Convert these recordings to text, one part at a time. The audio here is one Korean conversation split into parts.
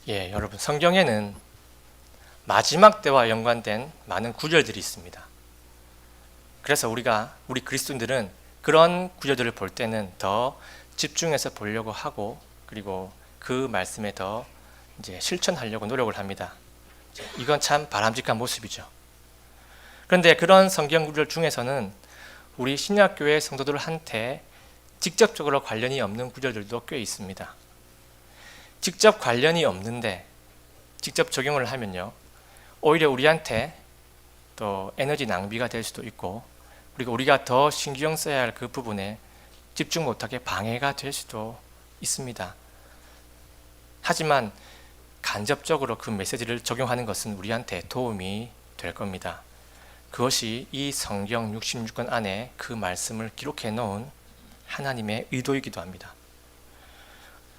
여러분, 성경에는 마지막 때와 연관된 많은 구절들이 있습니다. 그래서 우리 그리스도인들은 그런 구절들을 볼 때는 더 집중해서 보려고 하고, 그리고 그 말씀에 더 이제 실천하려고 노력을 합니다. 이건 참 바람직한 모습이죠. 그런데 그런 성경 구절 중에서는 우리 신약교회 성도들한테 직접적으로 관련이 없는 구절들도 꽤 있습니다. 직접 관련이 없는데 직접 적용을 하면요, 오히려 우리한테 또 에너지 낭비가 될 수도 있고, 그리고 우리가 더 신경 써야 할 그 부분에 집중 못하게 방해가 될 수도 있습니다. 하지만 간접적으로 그 메시지를 적용하는 것은 우리한테 도움이 될 겁니다. 그것이 이 성경 66권 안에 그 말씀을 기록해 놓은 하나님의 의도이기도 합니다.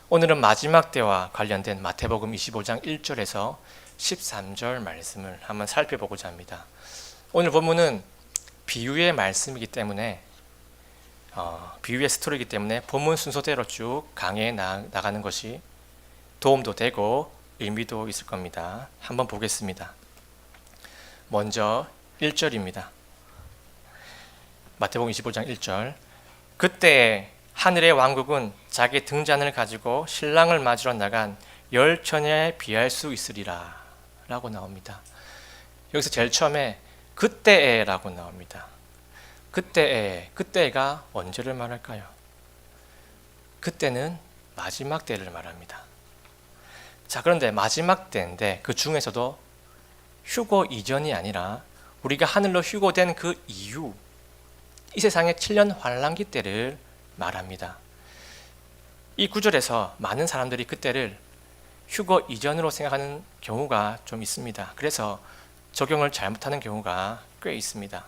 오늘은 마지막 때와 관련된 마태복음 25장 1절에서 13절 말씀을 한번 살펴보고자 합니다. 오늘 본문은 비유의 말씀이기 때문에 비유의 스토리이기 때문에 본문 순서대로 쭉 강해에 나가는 것이 도움도 되고 의미도 있을 겁니다. 한번 보겠습니다. 먼저 1절입니다. 마태복음 25장 1절. 그때 하늘의 왕국은 자기 등잔을 가지고 신랑을 맞으러 나간 10처녀에 비할 수 있으리라 라고 나옵니다. 여기서 제일 처음에 그때에라고 나옵니다. 그때가 언제를 말할까요? 그때는 마지막 때를 말합니다. 자, 그런데 마지막 때인데 그 중에서도 휴고 이전이 아니라 우리가 하늘로 휴고된 그 이후, 이 세상의 7년 환란기 때를 말합니다. 이 구절에서 많은 사람들이 그때를 휴거 이전으로 생각하는 경우가 좀 있습니다. 그래서 적용을 잘못하는 경우가 꽤 있습니다.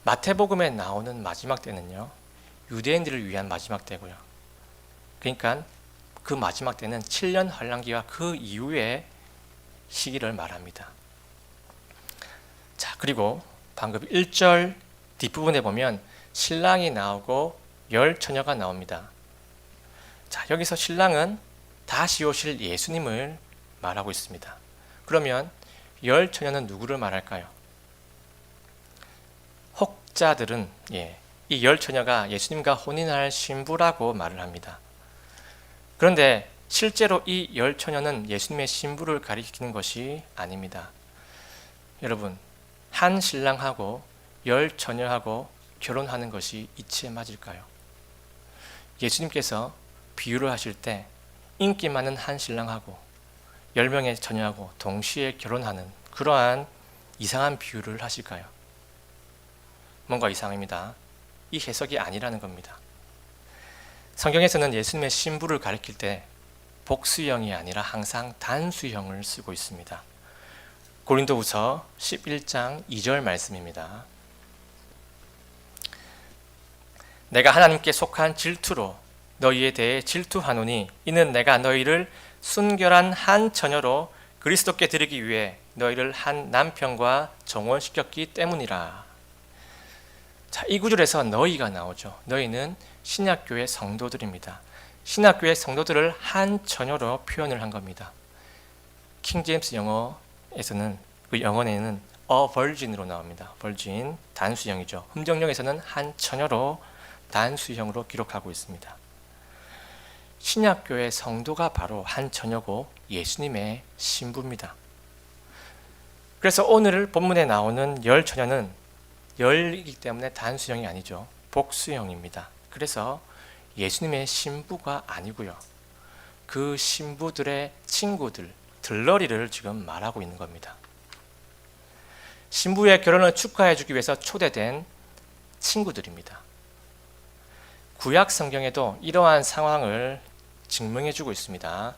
마태복음에 나오는 마지막 때는요, 유대인들을 위한 마지막 때고요. 그러니까 그 마지막 때는 7년 환란기와 그 이후의 시기를 말합니다. 자, 그리고 방금 1절 뒷부분에 보면 신랑이 나오고 10처녀가 나옵니다. 자, 여기서 신랑은 다시 오실 예수님을 말하고 있습니다. 그러면 10처녀는 누구를 말할까요? 혹자들은 이 10처녀가 예수님과 혼인할 신부라고 말을 합니다. 그런데 실제로 이 10처녀는 예수님의 신부를 가리키는 것이 아닙니다. 여러분, 한 신랑하고 10처녀하고 결혼하는 것이 이치에 맞을까요? 예수님께서 비유를 하실 때 인기 많은 한 신랑하고 10명의 처녀하고 동시에 결혼하는 그러한 이상한 비유를 하실까요? 뭔가 이상합니다. 이 해석이 아니라는 겁니다. 성경에서는 예수님의 신부를 가리킬 때 복수형이 아니라 항상 단수형을 쓰고 있습니다. 고린도후서 11장 2절 말씀입니다. 내가 하나님께 속한 질투로 너희에 대해 질투하노니 이는 내가 너희를 순결한 한 처녀로 그리스도께 드리기 위해 너희를 한 남편과 정혼시켰기 때문이라. 자, 이 구절에서 너희가 나오죠. 너희는 신약교회 성도들입니다. 신약교회 성도들을 한 처녀로 표현을 한 겁니다. 킹제임스 영어에서는 그 영어에는 a virgin으로 나옵니다. virgin 단수형이죠. 흠정령에서는 한 처녀로 단수형으로 기록하고 있습니다. 신약교회 성도가 바로 한 처녀고 예수님의 신부입니다. 그래서 오늘 본문에 나오는 10처녀는 열이기 때문에 단수형이 아니죠. 복수형입니다. 그래서 예수님의 신부가 아니고요, 그 신부들의 친구들, 들러리를 지금 말하고 있는 겁니다. 신부의 결혼을 축하해 주기 위해서 초대된 친구들입니다. 구약 성경에도 이러한 상황을 증명해 주고 있습니다.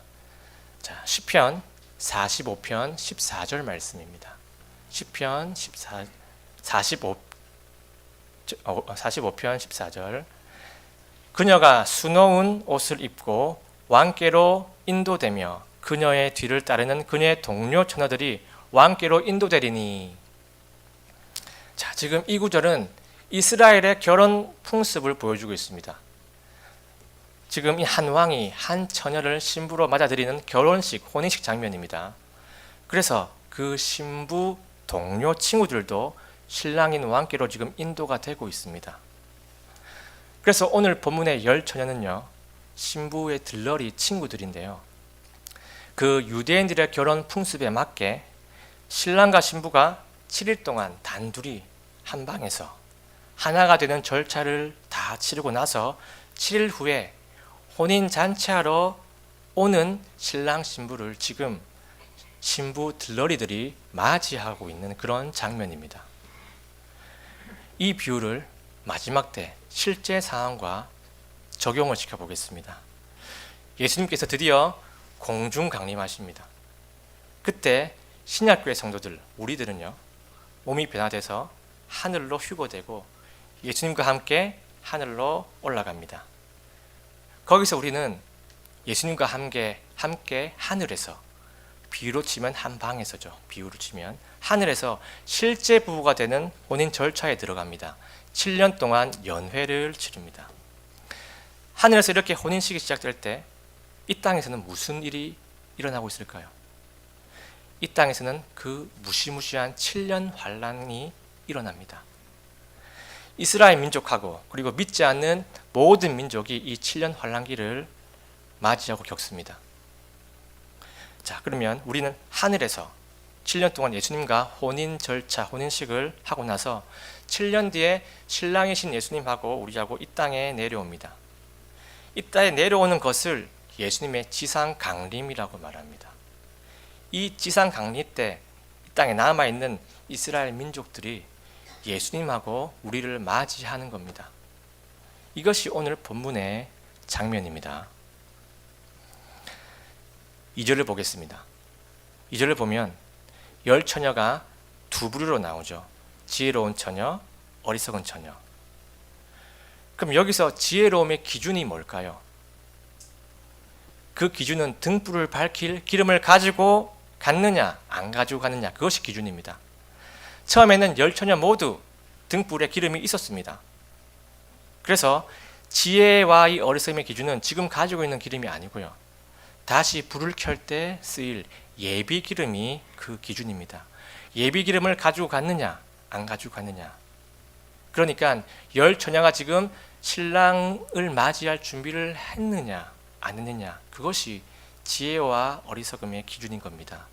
자, 시편 45편 14절 말씀입니다. 시편 45편 14절. 그녀가 수놓은 옷을 입고 왕께로 인도되며 그녀의 뒤를 따르는 그녀의 동료 처녀들이 왕께로 인도되리니. 자, 지금 이 구절은 이스라엘의 결혼 풍습을 보여주고 있습니다. 지금 이 한 왕이 한 처녀를 신부로 맞아들이는 결혼식, 혼인식 장면입니다. 그래서 그 신부 동료 친구들도 신랑인 왕께로 지금 인도가 되고 있습니다. 그래서 오늘 본문의 10처녀는요, 신부의 들러리 친구들인데요. 그 유대인들의 결혼 풍습에 맞게 신랑과 신부가 7일 동안 단둘이 한 방에서 하나가 되는 절차를 다 치르고 나서 7일 후에 혼인 잔치하러 오는 신랑 신부를 지금 신부 들러리들이 맞이하고 있는 그런 장면입니다. 이 비유를 마지막 때 실제 상황과 적용을 시켜보겠습니다. 예수님께서 드디어 공중 강림하십니다. 그때 신약교회 성도들, 우리들은요, 몸이 변화돼서 하늘로 휴거되고 예수님과 함께 하늘로 올라갑니다. 거기서 우리는 예수님과 함께 하늘에서, 비유로 치면 한 방에서죠. 비유로 치면 하늘에서 실제 부부가 되는 혼인 절차에 들어갑니다. 7년 동안 연회를 치릅니다. 하늘에서 이렇게 혼인식이 시작될 때 이 땅에서는 무슨 일이 일어나고 있을까요? 이 땅에서는 그 무시무시한 7년 환란이 일어납니다. 이스라엘 민족하고 그리고 믿지 않는 모든 민족이 이 7년 환란기를 맞이하고 겪습니다. 자, 그러면 우리는 하늘에서 7년 동안 예수님과 혼인 절차, 혼인식을 하고 나서 7년 뒤에 신랑이신 예수님하고 우리하고 이 땅에 내려옵니다. 이 땅에 내려오는 것을 예수님의 지상 강림이라고 말합니다. 이 지상 강림 때 이 땅에 남아있는 이스라엘 민족들이 예수님하고 우리를 맞이하는 겁니다. 이것이 오늘 본문의 장면입니다. 2절을 보겠습니다. 2절을 보면 10처녀가 두 부류로 나오죠. 지혜로운 처녀, 어리석은 처녀. 그럼 여기서 지혜로움의 기준이 뭘까요? 그 기준은 등불을 밝힐 기름을 가지고 갔느냐, 안 가지고 갔느냐, 그것이 기준입니다. 처음에는 10처녀 모두 등불에 기름이 있었습니다. 그래서 지혜와 이 어리석음의 기준은 지금 가지고 있는 기름이 아니고요, 다시 불을 켤 때 쓰일 예비 기름이 그 기준입니다. 예비 기름을 가지고 갔느냐, 안 가지고 갔느냐. 그러니까 10처녀가 지금 신랑을 맞이할 준비를 했느냐, 안 했느냐, 그것이 지혜와 어리석음의 기준인 겁니다.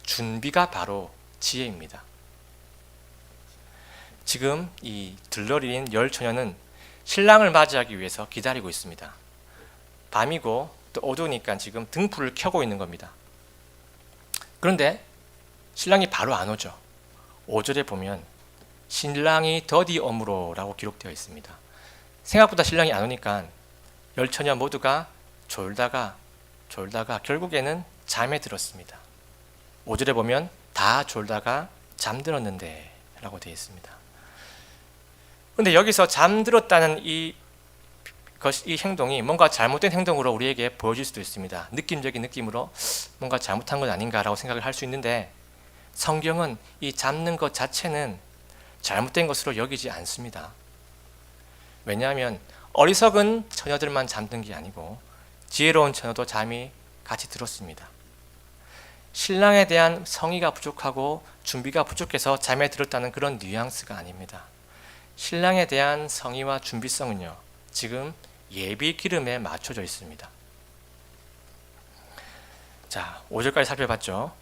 준비가 바로 지혜입니다. 지금 이 들러리인 10처녀는 신랑을 맞이하기 위해서 기다리고 있습니다. 밤이고 또 어두우니까 지금 등불을 켜고 있는 겁니다. 그런데 신랑이 바로 안 오죠. 5절에 보면 신랑이 더디 오므로라고 기록되어 있습니다. 생각보다 신랑이 안 오니까 10처녀 모두가 졸다가 결국에는 잠에 들었습니다. 5절에 보면 다 졸다가 잠들었는데 라고 되어 있습니다. 그런데 여기서 잠들었다는 이 행동이 뭔가 잘못된 행동으로 우리에게 보여질 수도 있습니다. 느낌적인 느낌으로 뭔가 잘못한 건 아닌가라고 생각을 할 수 있는데, 성경은 이 잠는 것 자체는 잘못된 것으로 여기지 않습니다. 왜냐하면 어리석은 처녀들만 잠든 게 아니고 지혜로운 처녀도 잠이 같이 들었습니다. 신랑에 대한 성의가 부족하고 준비가 부족해서 잠에 들었다는 그런 뉘앙스가 아닙니다. 신랑에 대한 성의와 준비성은요, 지금 예비 기름에 맞춰져 있습니다. 자, 5절까지 살펴봤죠.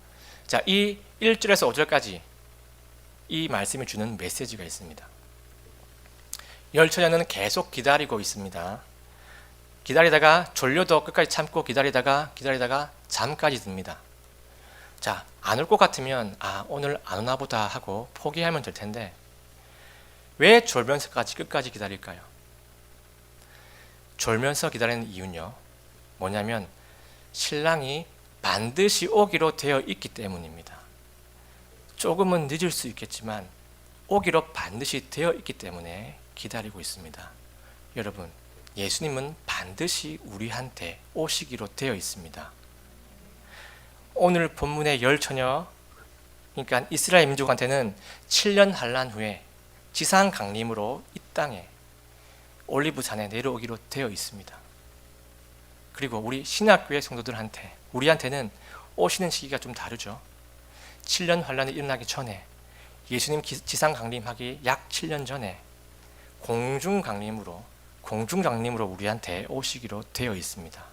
자, 이 1절에서 5절까지 이 말씀이 주는 메시지가 있습니다. 10처녀는 계속 기다리고 있습니다. 기다리다가 졸려도 끝까지 참고 기다리다가 잠까지 듭니다. 자, 안 올 것 같으면 오늘 안 오나 보다 하고 포기하면 될 텐데 왜 졸면서까지 끝까지 기다릴까요? 졸면서 기다리는 이유는요, 뭐냐면 신랑이 반드시 오기로 되어 있기 때문입니다. 조금은 늦을 수 있겠지만 오기로 반드시 되어 있기 때문에 기다리고 있습니다. 여러분, 예수님은 반드시 우리한테 오시기로 되어 있습니다. 오늘 본문의 10처녀, 그러니까 이스라엘 민족한테는 7년 환란 후에 지상 강림으로 이 땅에 올리브산에 내려오기로 되어 있습니다. 그리고 우리 신학교의 성도들한테, 우리한테는 오시는 시기가 좀 다르죠. 7년 환란이 일어나기 전에, 예수님 지상 강림하기 약 7년 전에 공중 강림으로 우리한테 오시기로 되어 있습니다.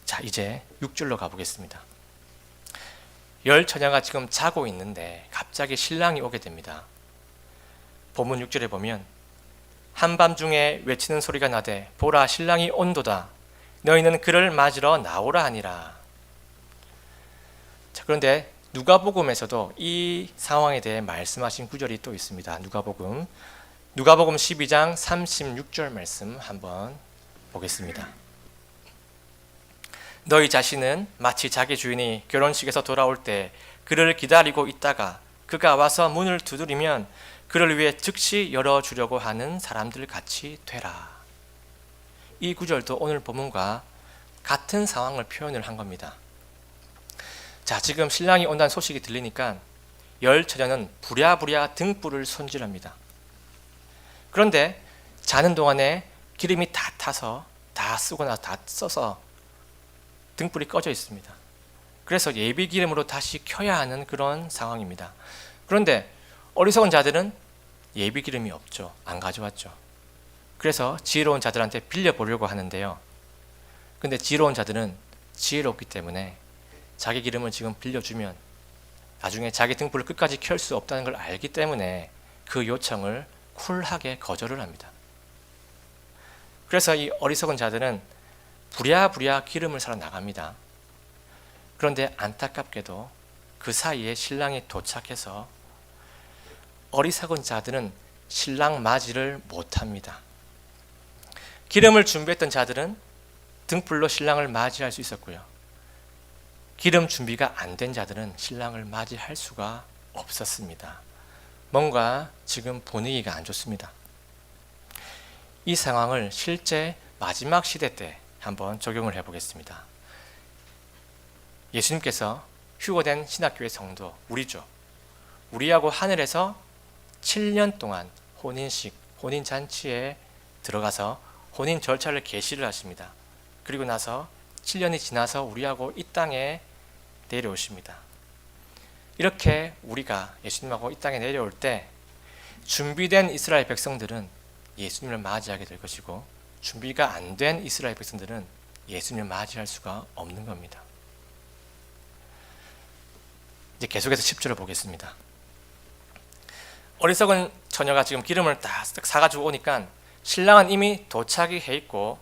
자, 이제 6절로 가보겠습니다. 열 처녀가 지금 자고 있는데 갑자기 신랑이 오게 됩니다. 본문 6절에 보면 한밤중에 외치는 소리가 나되 보라 신랑이 온도다. 너희는 그를 맞으러 나오라 하니라. 자, 그런데 누가복음에서도 이 상황에 대해 말씀하신 구절이 또 있습니다. 누가복음 12장 36절 말씀 한번 보겠습니다. 너희 자신은 마치 자기 주인이 결혼식에서 돌아올 때 그를 기다리고 있다가 그가 와서 문을 두드리면 그를 위해 즉시 열어주려고 하는 사람들 같이 되라. 이 구절도 오늘 본문과 같은 상황을 표현을 한 겁니다. 자, 지금 신랑이 온다는 소식이 들리니까 열 처녀는 부랴부랴 등불을 손질합니다. 그런데 자는 동안에 기름이 다 타서 다 쓰거나 다 써서 등불이 꺼져 있습니다. 그래서 예비 기름으로 다시 켜야 하는 그런 상황입니다. 그런데 어리석은 자들은 예비 기름이 없죠. 안 가져왔죠. 그래서 지혜로운 자들한테 빌려보려고 하는데요. 근데 지혜로운 자들은 지혜롭기 때문에 자기 기름을 지금 빌려주면 나중에 자기 등불을 끝까지 켤 수 없다는 걸 알기 때문에 그 요청을 쿨하게 거절을 합니다. 그래서 이 어리석은 자들은 부랴부랴 기름을 사러 나갑니다. 그런데 안타깝게도 그 사이에 신랑이 도착해서 어리석은 자들은 신랑 맞이를 못합니다. 기름을 준비했던 자들은 등불로 신랑을 맞이할 수 있었고요. 기름 준비가 안 된 자들은 신랑을 맞이할 수가 없었습니다. 뭔가 지금 분위기가 안 좋습니다. 이 상황을 실제 마지막 시대 때 한번 적용을 해보겠습니다. 예수님께서 휴거된 신학교의 성도, 우리죠. 우리하고 하늘에서 7년 동안 혼인잔치에 들어가서 혼인 절차를 개시를 하십니다. 그리고 나서 7년이 지나서 우리하고 이 땅에 내려오십니다. 이렇게 우리가 예수님하고 이 땅에 내려올 때 준비된 이스라엘 백성들은 예수님을 맞이하게 될 것이고 준비가 안 된 이스라엘 백성들은 예수님을 맞이할 수가 없는 겁니다. 이제 계속해서 10절을 보겠습니다. 어리석은 처녀가 지금 기름을 다 사가지고 오니까 신랑은 이미 도착이 해 있고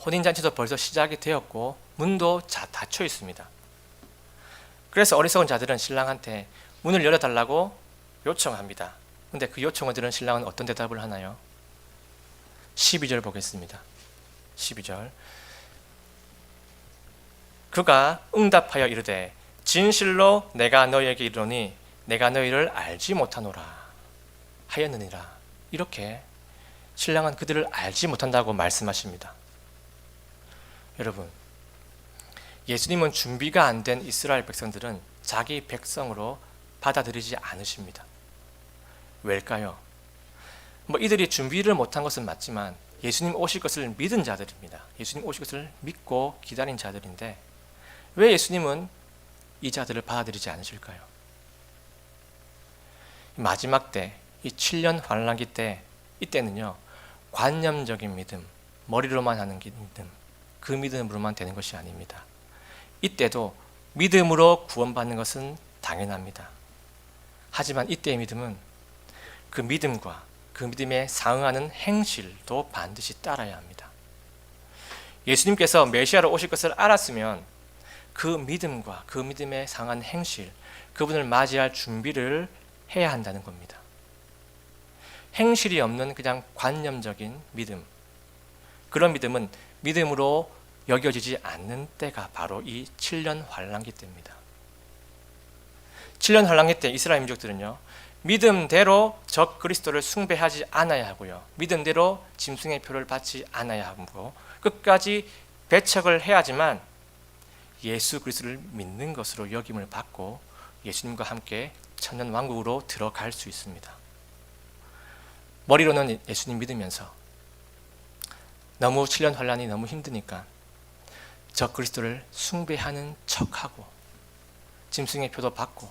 혼인잔치도 벌써 시작이 되었고 문도 닫혀 있습니다. 그래서 어리석은 자들은 신랑한테 문을 열어달라고 요청합니다. 근데 그 요청을 들은 신랑은 어떤 대답을 하나요? 12절 보겠습니다. 12절 그가 응답하여 이르되 진실로 내가 너희에게 이르노니 내가 너희를 알지 못하노라 하였느니라. 이렇게 신랑은 그들을 알지 못한다고 말씀하십니다. 여러분, 예수님은 준비가 안 된 이스라엘 백성들은 자기 백성으로 받아들이지 않으십니다. 왜일까요? 이들이 준비를 못한 것은 맞지만 예수님 오실 것을 믿은 자들입니다. 예수님 오실 것을 믿고 기다린 자들인데 왜 예수님은 이 자들을 받아들이지 않으실까요? 마지막 때, 이 7년 환란기 때, 이때는요 관념적인 믿음, 머리로만 하는 믿음, 그 믿음으로만 되는 것이 아닙니다. 이때도 믿음으로 구원받는 것은 당연합니다. 하지만 이때의 믿음은 그 믿음과 그 믿음에 상응하는 행실도 반드시 따라야 합니다. 예수님께서 메시아로 오실 것을 알았으면 그 믿음과 그 믿음에 상한 행실, 그분을 맞이할 준비를 해야 한다는 겁니다. 행실이 없는 그냥 관념적인 믿음, 그런 믿음은 믿음으로 여겨지지 않는 때가 바로 이 7년 환란기 때입니다. 7년 환란기 때 이스라엘 민족들은요 믿음대로 적 그리스도를 숭배하지 않아야 하고요, 믿음대로 짐승의 표를 받지 않아야 하고 끝까지 배척을 해야지만 예수 그리스도를 믿는 것으로 여김을 받고 예수님과 함께 천년 왕국으로 들어갈 수 있습니다. 머리로는 예수님 믿으면서 너무 7년 환란이 너무 힘드니까 저 그리스도를 숭배하는 척하고 짐승의 표도 받고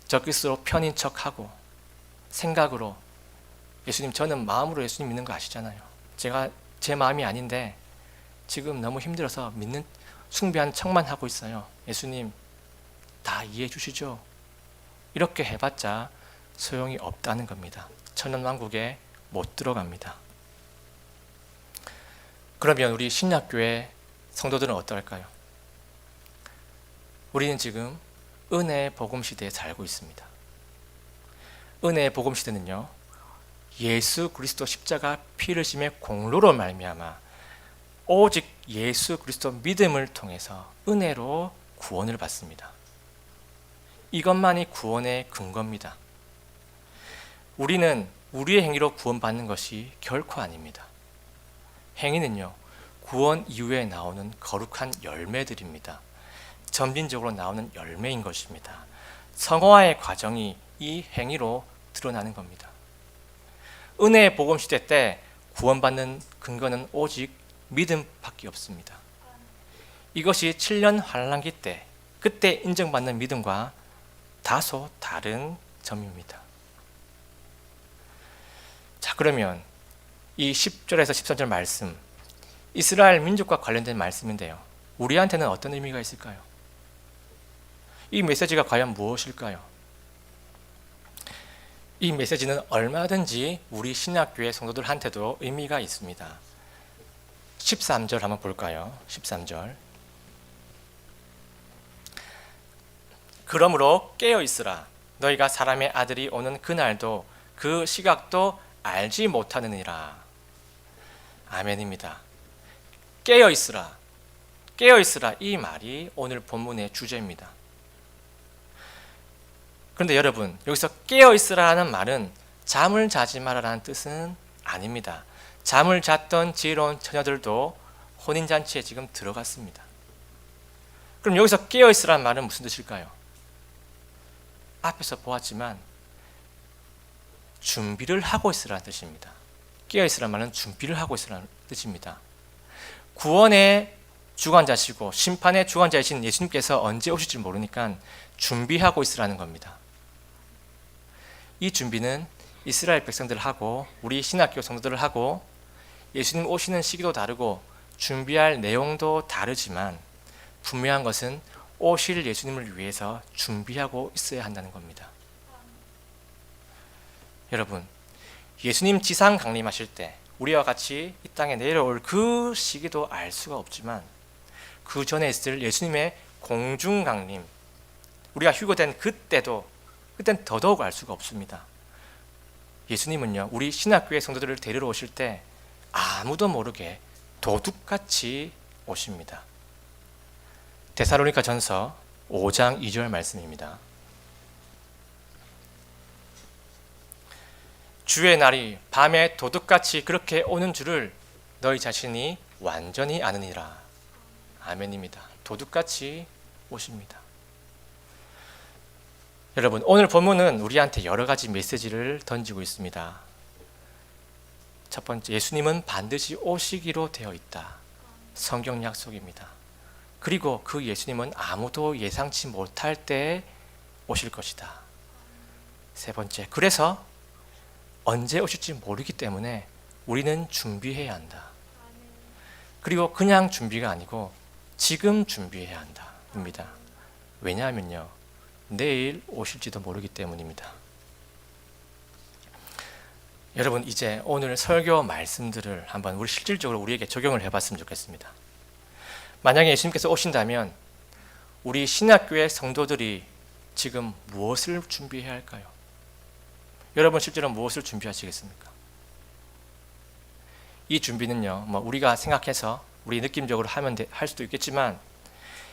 저 그리스도로 편인 척하고 생각으로 예수님, 저는 마음으로 예수님 믿는 거 아시잖아요. 제가 제 마음이 아닌데 지금 너무 힘들어서 믿는 숭배한 척만 하고 있어요. 예수님 다 이해해 주시죠? 이렇게 해봤자 소용이 없다는 겁니다. 천년왕국에 못 들어갑니다. 그러면 우리 신약교회 성도들은 어떨까요? 우리는 지금 은혜의 복음 시대에 살고 있습니다. 은혜의 복음 시대는요, 예수 그리스도 십자가 피 흘리심의 공로로 말미암아 오직 예수 그리스도 믿음을 통해서 은혜로 구원을 받습니다. 이것만이 구원의 근거입니다. 우리는 우리의 행위로 구원받는 것이 결코 아닙니다. 행위는요, 구원 이후에 나오는 거룩한 열매들입니다. 점진적으로 나오는 열매인 것입니다. 성화의 과정이 이 행위로 드러나는 겁니다. 은혜의 복음 시대 때 구원받는 근거는 오직 믿음밖에 없습니다. 이것이 7년 환란기 때 그때 인정받는 믿음과 다소 다른 점입니다. 자, 그러면 이 10절에서 13절 말씀, 이스라엘 민족과 관련된 말씀인데요, 우리한테는 어떤 의미가 있을까요? 이 메시지가 과연 무엇일까요? 이 메시지는 얼마든지 우리 신약교회 성도들한테도 의미가 있습니다. 13절 한번 볼까요? 13절. 그러므로 깨어 있으라. 너희가 사람의 아들이 오는 그날도 그 시각도 알지 못하느니라. 아멘입니다. 깨어 있으라. 깨어 있으라. 이 말이 오늘 본문의 주제입니다. 그런데 여러분, 여기서 깨어 있으라는 말은 잠을 자지 마라라는 뜻은 아닙니다. 잠을 잤던 지혜로운 처녀들도 혼인잔치에 지금 들어갔습니다. 그럼 여기서 깨어 있으라는 말은 무슨 뜻일까요? 앞에서 보았지만 준비를 하고 있으라는 뜻입니다. 깨어 있으라는 말은 준비를 하고 있으라는 뜻입니다. 구원의 주관자시고 심판의 주관자이신 예수님께서 언제 오실지 모르니까 준비하고 있으라는 겁니다. 이 준비는 이스라엘 백성들하고 우리 신학교 성도들하고 예수님 오시는 시기도 다르고 준비할 내용도 다르지만 분명한 것은 오실 예수님을 위해서 준비하고 있어야 한다는 겁니다. 여러분, 예수님 지상 강림하실 때 우리와 같이 이 땅에 내려올 그 시기도 알 수가 없지만 그 전에 있을 예수님의 공중 강림, 우리가 휴거된 그때는 더더욱 알 수가 없습니다. 예수님은요, 우리 신학교의 성도들을 데리러 오실 때 아무도 모르게 도둑같이 오십니다. 데살로니가 전서 5장 2절 말씀입니다. 주의 날이 밤에 도둑같이 그렇게 오는 줄을 너희 자신이 완전히 아느니라. 아멘입니다. 도둑같이 오십니다. 여러분, 오늘 본문은 우리한테 여러 가지 메시지를 던지고 있습니다. 첫 번째, 예수님은 반드시 오시기로 되어 있다. 성경 약속입니다. 그리고 그 예수님은 아무도 예상치 못할 때 오실 것이다. 세 번째, 그래서 언제 오실지 모르기 때문에 우리는 준비해야 한다. 그리고 그냥 준비가 아니고 지금 준비해야 한다. 입니다. 왜냐하면요, 내일 오실지도 모르기 때문입니다. 여러분, 이제 오늘 설교 말씀들을 한번 우리 실질적으로 우리에게 적용을 해봤으면 좋겠습니다. 만약에 예수님께서 오신다면 우리 신학교의 성도들이 지금 무엇을 준비해야 할까요? 여러분, 실제로 무엇을 준비하시겠습니까? 이 준비는요, 우리가 생각해서 우리 느낌적으로 할 수도 있겠지만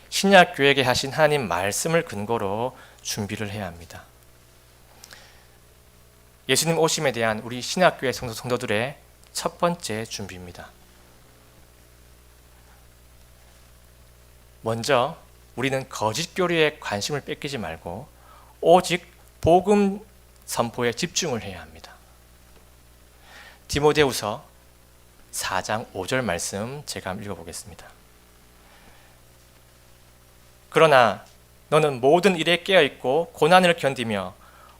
신약교회에게 하신 하나님 말씀을 근거로 준비를 해야 합니다. 예수님 오심에 대한 우리 신약교회 성도들의 첫 번째 준비입니다. 먼저 우리는 거짓 교리에 관심을 뺏기지 말고 오직 복음 선포에 집중을 해야 합니다. 디모데후서 4장 5절 말씀 제가 한번 읽어보겠습니다. 그러나 너는 모든 일에 깨어있고 고난을 견디며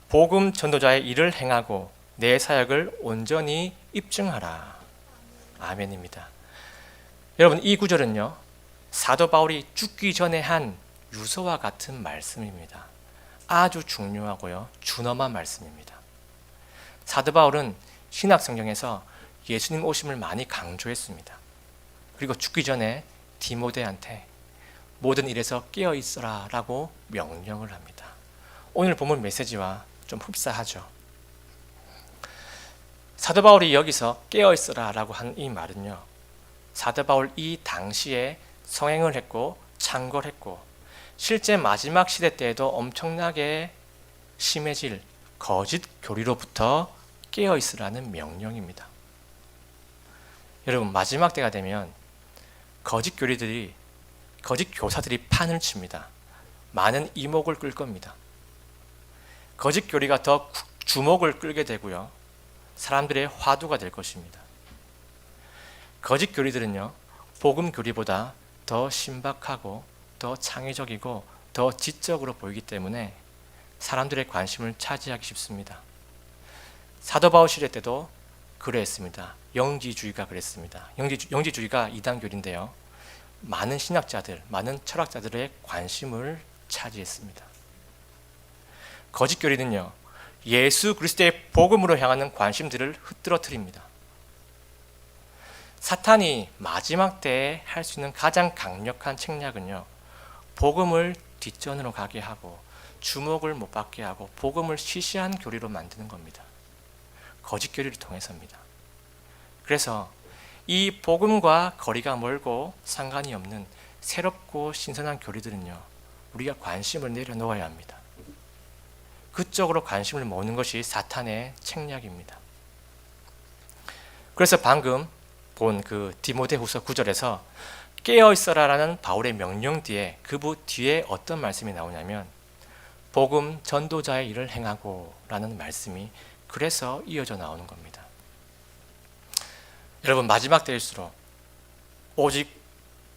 복음 전도자의 일을 행하고 내 사역을 온전히 입증하라. 아멘입니다. 여러분, 이 구절은요, 사도 바울이 죽기 전에 한 유서와 같은 말씀입니다. 아주 중요하고요, 준엄한 말씀입니다. 사도 바울은 신약 성경에서 예수님 오심을 많이 강조했습니다. 그리고 죽기 전에 디모데한테 모든 일에서 깨어 있어라 라고 명령을 합니다. 오늘 본문 메시지와 좀 흡사하죠. 사도 바울이 여기서 깨어 있어라 라고 한 이 말은요, 사도 바울 이 당시에 성행을 했고 창궐했고 실제 마지막 시대 때에도 엄청나게 심해질 거짓 교리로부터 깨어 있으라는 명령입니다. 여러분, 마지막 때가 되면 거짓 교사들이 판을 칩니다. 많은 이목을 끌 겁니다. 거짓 교리가 더 주목을 끌게 되고요, 사람들의 화두가 될 것입니다. 거짓 교리들은요, 복음 교리보다 더 신박하고 더 창의적이고 더 지적으로 보이기 때문에 사람들의 관심을 차지하기 쉽습니다. 사도 바울 시대 때도 그랬습니다. 영지주의가 그랬습니다. 영지주의가 이단교리인데요, 많은 신학자들, 많은 철학자들의 관심을 차지했습니다. 거짓 교리는요, 예수 그리스도의 복음으로 향하는 관심들을 흩뜨러뜨립니다. 사탄이 마지막 때에 할 수 있는 가장 강력한 책략은요, 복음을 뒷전으로 가게 하고 주목을 못 받게 하고 복음을 시시한 교리로 만드는 겁니다. 거짓 교리를 통해서입니다. 그래서 이 복음과 거리가 멀고 상관이 없는 새롭고 신선한 교리들은요, 우리가 관심을 내려놓아야 합니다. 그쪽으로 관심을 모으는 것이 사탄의 책략입니다. 그래서 방금 본 그 디모데후서 9절에서 깨어 있어라라는 바울의 명령 뒤에 뒤에 어떤 말씀이 나오냐면 복음 전도자의 일을 행하고 라는 말씀이 그래서 이어져 나오는 겁니다. 여러분, 마지막 때일수록 오직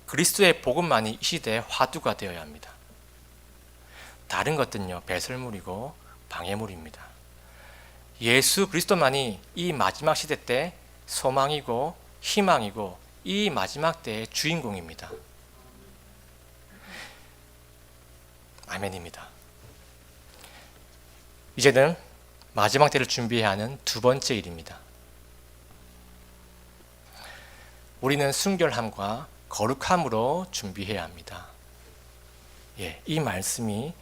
그리스도의 복음만이 이 시대의 화두가 되어야 합니다. 다른 것들은요, 배설물이고 방해물입니다. 예수 그리스도만이 이 마지막 시대 때 소망이고 희망이고 이 마지막 때의 주인공입니다. 아멘입니다. 이제는 마지막 때를 준비해야 하는 두 번째 일입니다. 우리는 순결함과 거룩함으로 준비해야 합니다. 이 말씀이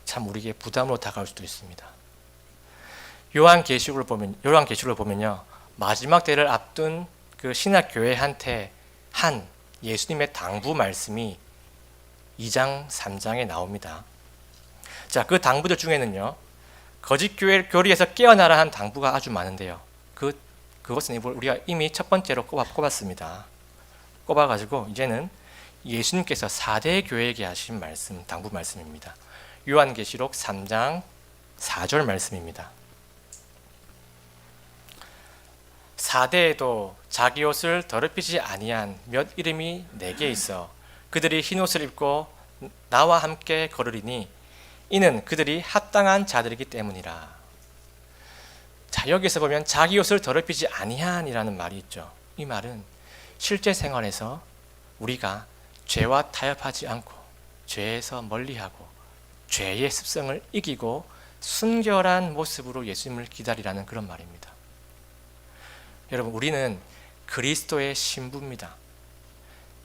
참 우리에게 부담으로 다가올 수도 있습니다. 요한계시록을 보면요, 마지막 때를 앞둔 그 신약 교회한테 한 예수님의 당부 말씀이 2장, 3장에 나옵니다. 자, 그 당부들 중에는요, 거짓 교리에서 깨어나라 한 당부가 아주 많은데요, 그것은 우리가 이미 첫 번째로 꼽았습니다. 꼽아가지고 이제는 예수님께서 4대 교회에게 하신 말씀, 당부 말씀입니다. 요한계시록 3장 4절 말씀입니다. 4대에도 자기 옷을 더럽히지 아니한 몇 이름이 내게 있어 그들이 흰 옷을 입고 나와 함께 걸으리니 이는 그들이 합당한 자들이기 때문이라. 자, 여기서 보면 자기 옷을 더럽히지 아니한이라는 말이 있죠. 이 말은 실제 생활에서 우리가 죄와 타협하지 않고 죄에서 멀리하고 죄의 습성을 이기고 순결한 모습으로 예수님을 기다리라는 그런 말입니다. 여러분, 우리는 그리스도의 신부입니다.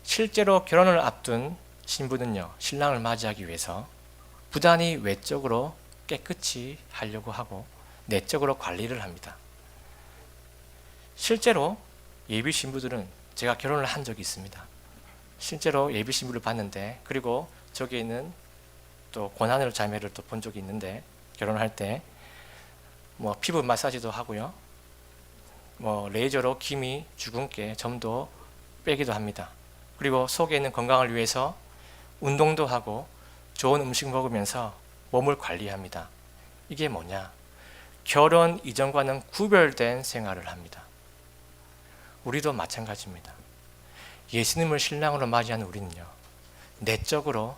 실제로 결혼을 앞둔 신부는요, 신랑을 맞이하기 위해서 부단히 외적으로 깨끗이 하려고 하고 내적으로 관리를 합니다. 실제로 예비 신부들은 제가 결혼을 한 적이 있습니다. 실제로 예비 신부를 봤는데, 그리고 저기 있는 또 고난을 자매를 또 본 적이 있는데, 결혼할 때 뭐 피부 마사지도 하고요, 뭐 레이저로 기미, 주근깨, 점도 빼기도 합니다. 그리고 속에 있는 건강을 위해서 운동도 하고 좋은 음식 먹으면서 몸을 관리합니다. 이게 뭐냐? 결혼 이전과는 구별된 생활을 합니다. 우리도 마찬가지입니다. 예수님을 신랑으로 맞이한 우리는요, 내적으로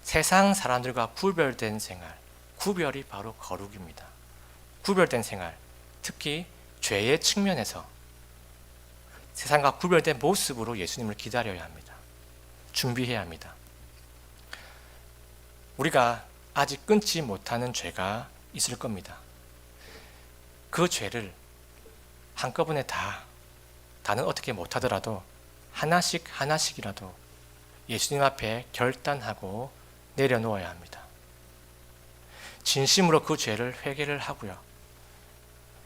세상 사람들과 구별된 생활, 구별이 바로 거룩입니다. 구별된 생활, 특히 죄의 측면에서 세상과 구별된 모습으로 예수님을 기다려야 합니다. 준비해야 합니다. 우리가 아직 끊지 못하는 죄가 있을 겁니다. 그 죄를 한꺼번에 다는 어떻게 못하더라도 하나씩이라도 예수님 앞에 결단하고 내려놓아야 합니다. 진심으로 그 죄를 회개를 하고요.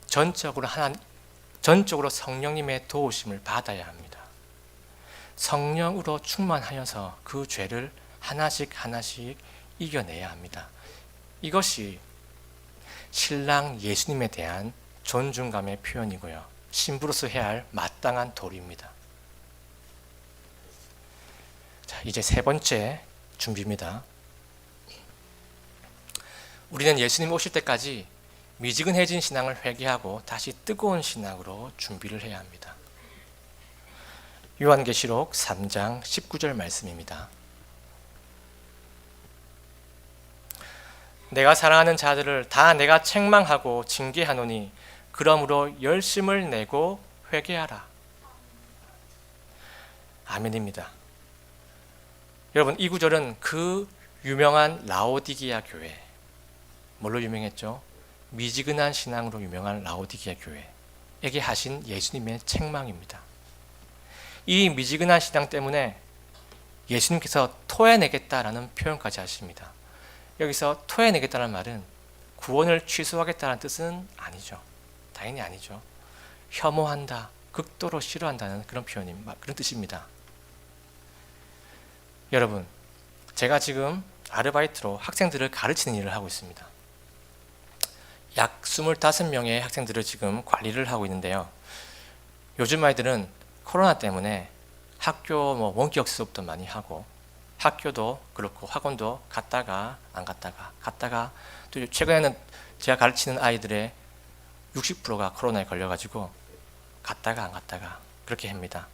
전적으로 성령님의 도우심을 받아야 합니다. 성령으로 충만하여서 그 죄를 하나씩 이겨내야 합니다. 이것이 신랑 예수님에 대한 존중감의 표현이고요. 신부로서 해야 할 마땅한 도리입니다. 자, 이제 세 번째 준비입니다. 우리는 예수님 오실 때까지 미지근해진 신앙을 회개하고 다시 뜨거운 신앙으로 준비를 해야 합니다. 요한계시록 3장 19절 말씀입니다. 내가 사랑하는 자들을 다 내가 책망하고 징계하노니 그러므로 열심을 내고 회개하라. 아멘입니다. 여러분, 이 구절은 그 유명한 라오디게아 교회, 뭘로 유명했죠? 미지근한 신앙으로 유명한 라오디게아 교회에게 하신 예수님의 책망입니다. 이 미지근한 신앙 때문에 예수님께서 토해내겠다라는 표현까지 하십니다. 여기서 토해내겠다는 말은 구원을 취소하겠다는 뜻은 아니죠. 당연히 아니죠. 혐오한다, 극도로 싫어한다는 그런 그런 뜻입니다. 여러분, 제가 지금 아르바이트로 학생들을 가르치는 일을 하고 있습니다. 약 25명의 학생들을 지금 관리를 하고 있는데요. 요즘 아이들은 코로나 때문에 학교 원격 수업도 많이 하고 학교도 그렇고 학원도 갔다가 안 갔다가 또 최근에는 제가 가르치는 아이들의 60%가 코로나에 걸려가지고 갔다가 안 갔다가 그렇게 합니다.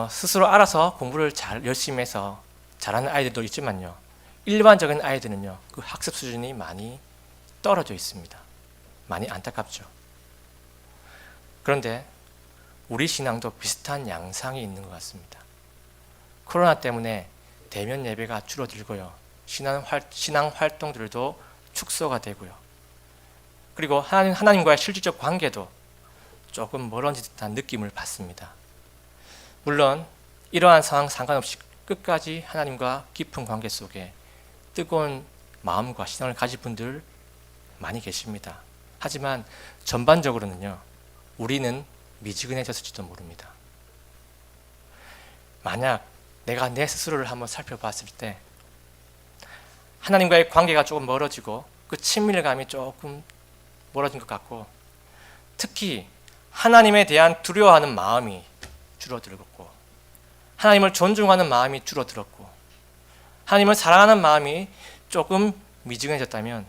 스스로 알아서 공부를 열심히 해서 잘하는 아이들도 있지만요, 일반적인 아이들은요, 그 학습 수준이 많이 떨어져 있습니다. 많이 안타깝죠. 그런데 우리 신앙도 비슷한 양상이 있는 것 같습니다. 코로나 때문에 대면 예배가 줄어들고요, 신앙 활동들도 축소가 되고요, 그리고 하나님과의 실질적 관계도 조금 멀어진 듯한 느낌을 받습니다. 물론 이러한 상황 상관없이 끝까지 하나님과 깊은 관계 속에 뜨거운 마음과 신앙을 가진 분들 많이 계십니다. 하지만 전반적으로는요, 우리는 미지근해졌을지도 모릅니다. 만약 내가 내 스스로를 한번 살펴봤을 때 하나님과의 관계가 조금 멀어지고 그 친밀감이 조금 멀어진 것 같고, 특히 하나님에 대한 두려워하는 마음이 줄어들었고, 하나님을 존중하는 마음이 줄어들었고, 하나님을 사랑하는 마음이 조금 미지근해졌다면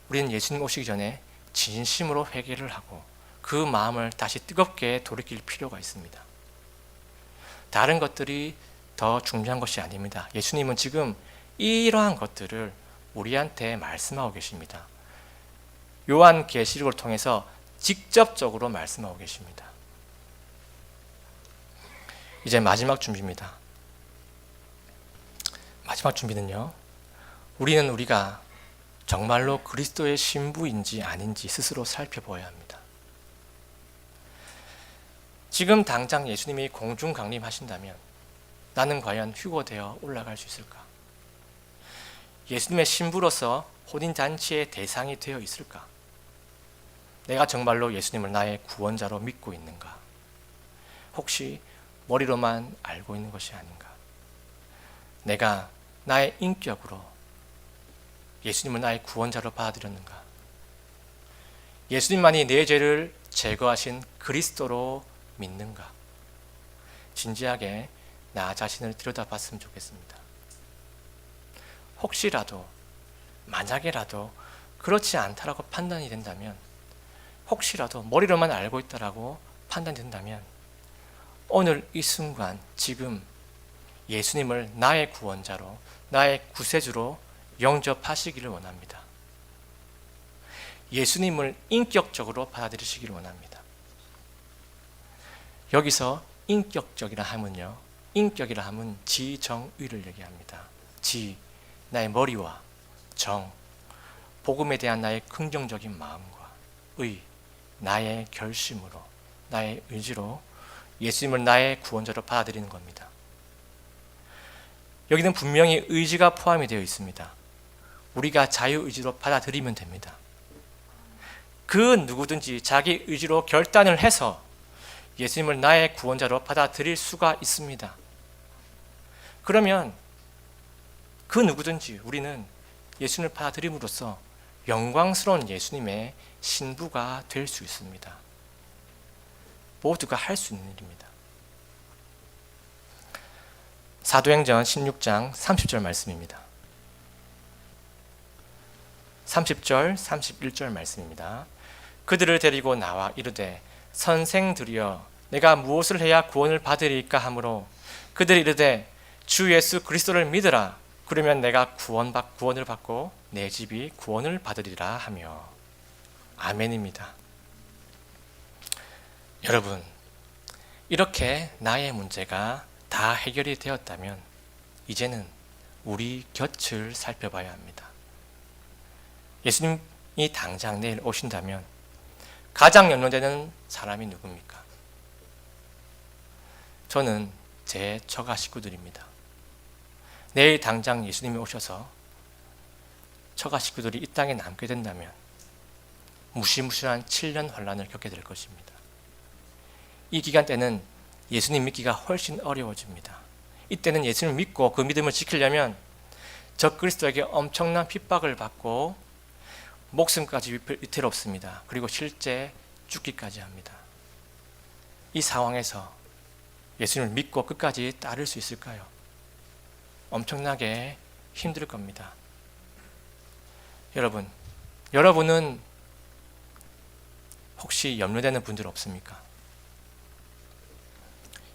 우리는 예수님 오시기 전에 진심으로 회개를 하고 그 마음을 다시 뜨겁게 돌이킬 필요가 있습니다. 다른 것들이 더 중요한 것이 아닙니다. 예수님은 지금 이러한 것들을 우리한테 말씀하고 계십니다. 요한계시록을 통해서 직접적으로 말씀하고 계십니다. 이제 마지막 준비입니다. 마지막 준비는요, 우리가 정말로 그리스도의 신부인지 아닌지 스스로 살펴보아야 합니다. 지금 당장 예수님이 공중 강림하신다면 나는 과연 휴거되어 올라갈 수 있을까? 예수님의 신부로서 혼인잔치의 대상이 되어 있을까? 내가 정말로 예수님을 나의 구원자로 믿고 있는가? 혹시 머리로만 알고 있는 것이 아닌가? 내가 나의 인격으로 예수님을 나의 구원자로 받아들였는가? 예수님만이 내 죄를 제거하신 그리스도로 믿는가? 진지하게 나 자신을 들여다봤으면 좋겠습니다. 혹시라도, 만약에라도 그렇지 않다라고 판단이 된다면, 혹시라도 머리로만 알고 있다라고 판단된다면 오늘 이 순간 지금 예수님을 나의 구원자로, 나의 구세주로 영접하시기를 원합니다. 예수님을 인격적으로 받아들이시기를 원합니다. 여기서 인격적이라 함은요, 인격이라 함은 지정의를 얘기합니다. 지, 나의 머리와 정, 복음에 대한 나의 긍정적인 마음과 의, 나의 결심으로, 나의 의지로 예수님을 나의 구원자로 받아들이는 겁니다. 여기는 분명히 의지가 포함이 되어 있습니다. 우리가 자유의지로 받아들이면 됩니다. 그 누구든지 자기 의지로 결단을 해서 예수님을 나의 구원자로 받아들일 수가 있습니다. 그러면 그 누구든지 우리는 예수님을 받아들임으로써 영광스러운 예수님의 신부가 될 수 있습니다. 모두가 할 수 있는 일입니다. 사도행전 16장 30절 말씀입니다. 30절, 31절 말씀입니다. 그들을 데리고 나와 이르되 선생들이여 내가 무엇을 해야 구원을 받으리까 하므로 그들이 이르되 주 예수 그리스도를 믿으라. 그러면 내가 구원을 받고 내 집이 구원을 받으리라 하며. 아멘입니다. 여러분, 이렇게 나의 문제가 다 해결이 되었다면 이제는 우리 곁을 살펴봐야 합니다. 예수님이 당장 내일 오신다면 가장 연로되는 사람이 누굽니까? 저는 제 처가 식구들입니다. 내일 당장 예수님이 오셔서 처가 식구들이 이 땅에 남게 된다면 무시무시한 7년 환란을 겪게 될 것입니다. 이 기간 때는 예수님 믿기가 훨씬 어려워집니다. 이때는 예수님을 믿고 그 믿음을 지키려면 적 그리스도에게 엄청난 핍박을 받고 목숨까지 위태롭습니다. 그리고 실제 죽기까지 합니다. 이 상황에서 예수님을 믿고 끝까지 따를 수 있을까요? 엄청나게 힘들 겁니다. 여러분은 혹시 염려되는 분들 없습니까?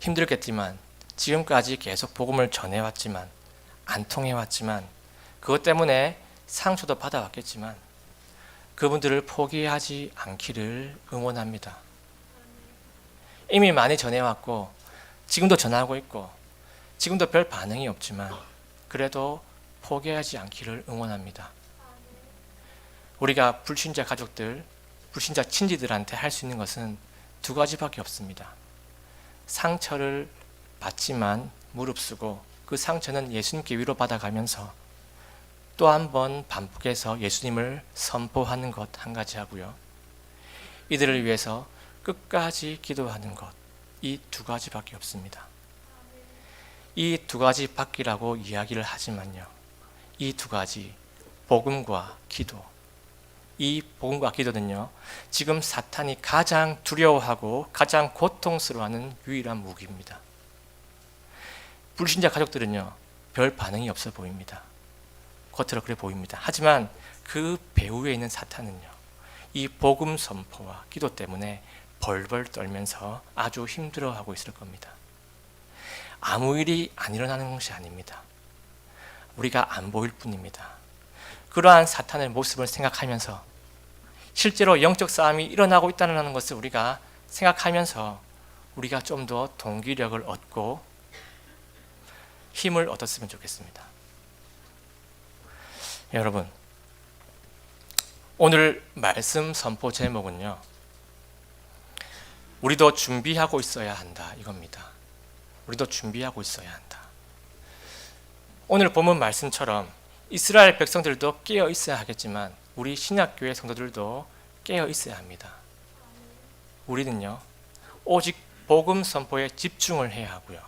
힘들겠지만 지금까지 계속 복음을 전해왔지만 안 통해왔지만 그것 때문에 상처도 받아왔겠지만 그분들을 포기하지 않기를 응원합니다. 이미 많이 전해왔고 지금도 전하고 있고 지금도 별 반응이 없지만 그래도 포기하지 않기를 응원합니다. 우리가 불신자 가족들, 불신자 친지들한테 할 수 있는 것은 두 가지밖에 없습니다. 상처를 받지만 무릅쓰고 그 상처는 예수님께 위로받아가면서 또 한 번 반복해서 예수님을 선포하는 것 한 가지 하고요. 이들을 위해서 끝까지 기도하는 것, 이 두 가지밖에 없습니다. 이 두 가지 밖이라고 이야기를 하지만요. 이 두 가지, 복음과 기도, 이 복음과 기도는요, 지금 사탄이 가장 두려워하고 가장 고통스러워하는 유일한 무기입니다. 불신자 가족들은요, 별 반응이 없어 보입니다. 겉으로 그래 보입니다. 하지만 그 배후에 있는 사탄은요, 이 복음 선포와 기도 때문에 벌벌 떨면서 아주 힘들어하고 있을 겁니다. 아무 일이 안 일어나는 것이 아닙니다. 우리가 안 보일 뿐입니다. 그러한 사탄의 모습을 생각하면서 실제로 영적 싸움이 일어나고 있다는 것을 우리가 생각하면서 우리가 좀 더 동기력을 얻고 힘을 얻었으면 좋겠습니다. 여러분, 오늘 말씀 선포 제목은요, 우리도 준비하고 있어야 한다, 이겁니다. 우리도 준비하고 있어야 한다. 오늘 본문 말씀처럼 이스라엘 백성들도 깨어 있어야 하겠지만 우리 신약교회 성도들도 깨어 있어야 합니다. 우리는요, 오직 복음 선포에 집중을 해야 하고요.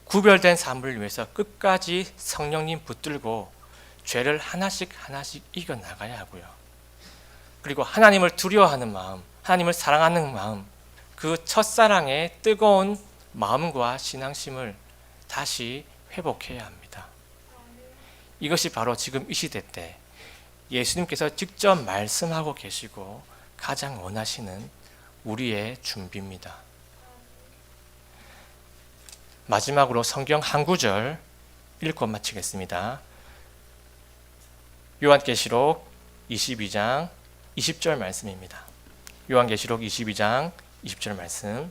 구별된 삶을 위해서 끝까지 성령님 붙들고 죄를 하나씩 이겨나가야 하고요. 그리고 하나님을 두려워하는 마음, 하나님을 사랑하는 마음, 그 첫사랑의 뜨거운 마음과 신앙심을 다시 회복해야 합니다. 이것이 바로 지금 이 시대 때 예수님께서 직접 말씀하고 계시고 가장 원하시는 우리의 준비입니다. 마지막으로 성경 한 구절 읽고 마치겠습니다. 요한계시록 22장 20절 말씀입니다. 요한계시록 22장 20절 말씀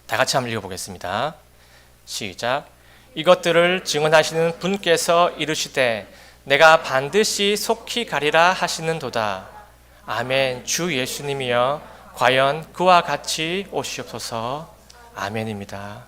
다 같이 한번 읽어보겠습니다. 시작. 이것들을 증언하시는 분께서 이르시되 내가 반드시 속히 가리라 하시는도다. 아멘. 주 예수님이여 과연 그와 같이 오시옵소서. 아멘입니다.